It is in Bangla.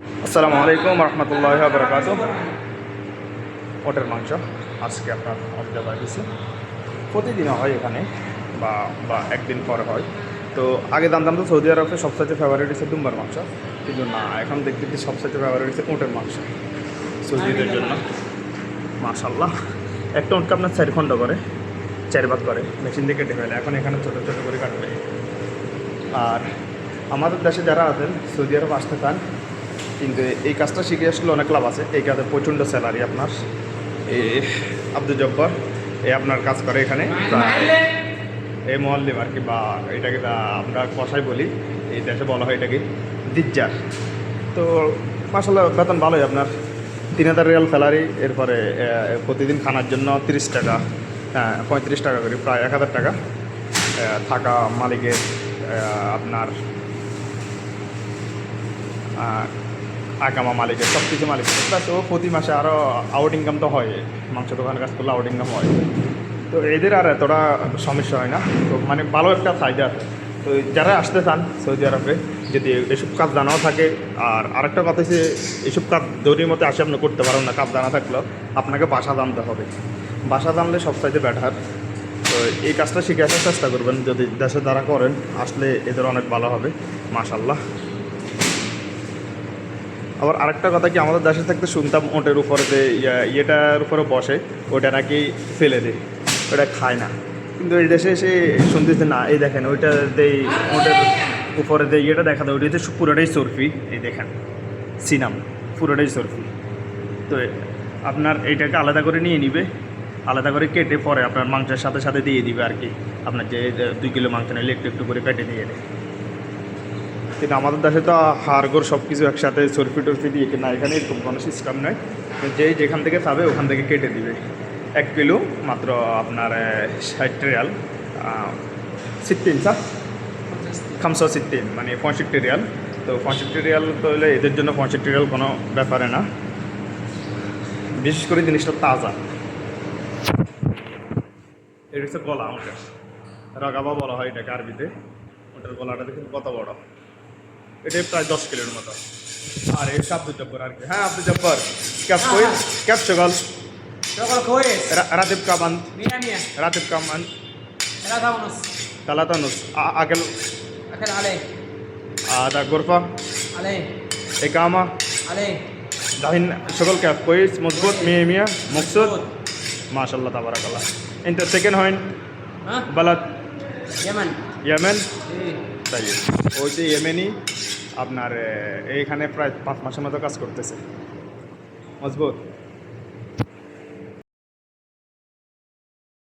আসসালামু আলাইকুম রহমতুল্লাহ বরকাত। ওটের মাংস আজকে আপনার অর্ডার দিয়েছি। প্রতিদিনও হয় এখানে বা বা একদিন পরে হয়। তো আগে জানতাম তো সৌদি আরবে সবচেয়ে ফেভারিট হচ্ছে দুম্বার মাংস, কিন্তু না, এখন দেখতে সবচেয়ে ফেভারিট হচ্ছে ওটের মাংস সৌদিদের জন্য। মাশাল্লাহ, একটা উটকে আপনার 4 খণ্ড করে 4 ভাগ করে মেশিন দিয়ে কেটে ফেলে, এখন এখানে ছোটো ছোটো করে কাটবে। আর আমাদের দেশে যারা আছেন সৌদি আরব আসতে চান, কিন্তু এই কাজটা শিখে আসলে অনেক লাভ আছে। এই কাজে প্রচণ্ড স্যালারি আপনার। এই আব্দুল জব্বার আপনার কাজ করে এখানে এই মোয়াল্লিম আর কি, বা এটাকে আমরা কষাই বলি, এই দেশে বলা হয় এটাকে দিজ্জার। তো মাসাল্লাহ বেতন ভালোই আপনার, 3000 রিয়াল স্যালারি। এরপরে প্রতিদিন খানার জন্য 30 টাকা, 35 টাকা করে, প্রায় 1000 টাকা থাকা মালিকের আপনার আকামা মালিকের সব কিছু মালিকের প্লাস ও প্রতি মাসে আরও আউট ইনকাম তো হয়, মাংস দোকানে কাজ করলে আউট ইনকাম হয়। তো এদের আর এতটা সমস্যা হয় না, তো মানে ভালো একটা ফায়দা আছে। তো যারা আসতে চান সৌদি আরবে, যদি এসব কাজ জানাও থাকে, আর আরেকটা কথা হচ্ছে এইসব কাজ দৌড়ির মতো আসে আপনি করতে পারেন না, কাজ জানা থাকলেও আপনাকে বাসা জানতে হবে। বাসা জানলে সবচাইতে বেটার। তো এই কাজটা শিখে আসার চেষ্টা করবেন, যদি দেশে যারা করেন আসলে এদের অনেক ভালো হবে মাশাল্লাহ। আবার আরেকটা কথা কি, আমাদের দেশে থাকতে শুনতাম ওটের উপরে যে ইয়েটার উপরে বসে ওটা নাকি ফেলে দেয়, ওটা খায় না। কিন্তু এই দেশে এসে শুনতেছে না, এই দেখেন ওইটা দেই, ওটের উপরে যে ইয়েটা দেখা দেয় ওইটা হচ্ছে পুরোটাই সরফি। এই দেখেন সিনাম পুরোটাই সরফি। তো আপনার এইটাকে আলাদা করে নিয়ে নিবে, আলাদা করে কেটে পরে আপনার মাংসের সাথে সাথে দিয়ে দিবে আর কি। আপনার যে 2 কিলো মাংস নিলে একটু একটু করে কেটে দিয়ে দেয়। কিন্তু আমাদের দেশে তো হাড়গোড় সব কিছু একসাথে সরফি টরফি দিয়ে কিনা, এখানে এরকম কোনো সিস্টেম নেই। যেই যেখান থেকে খাবে ওখান থেকে কেটে দিবে। 1 কিলো মাত্র আপনার 60 রিয়াল, 65 মানে 65 রিয়াল। তো 65 রিয়াল তো হলে এদের জন্য 65 রিয়াল কোনো ব্যাপারে না, বিশেষ করে জিনিসটা তাজা। এটা হচ্ছে গলা, ওটা রাগাবা বলা হয় এটাকে আরবিতে। ওটার গলাটা দেখুন কত বড়, এটাই প্রায় 10 কিলোর মতো। আর এই আব্দুল জব্বার আর কি। হ্যাঁ আব্দুল জব্বার, ক্যাপ كويس كيف شغل؟ شغل كويس. راتب كم أنت؟ 100 راتب كم أنت؟ 3.5. 3.5. أكل أكل عليه. هذا غرفة عليه. إقامة عليه. دحين شغل كيف كويس مضبوط 100 مبسوط ما شاء الله تبارك الله. أنت سكن وين؟ ها؟ بلد يمن. يمن؟ إيه. তাই ওই যে ইয়েমেনি আপনার এইখানে প্রায় 5 মাসের মতো কাজ করতেছে। মজবুত।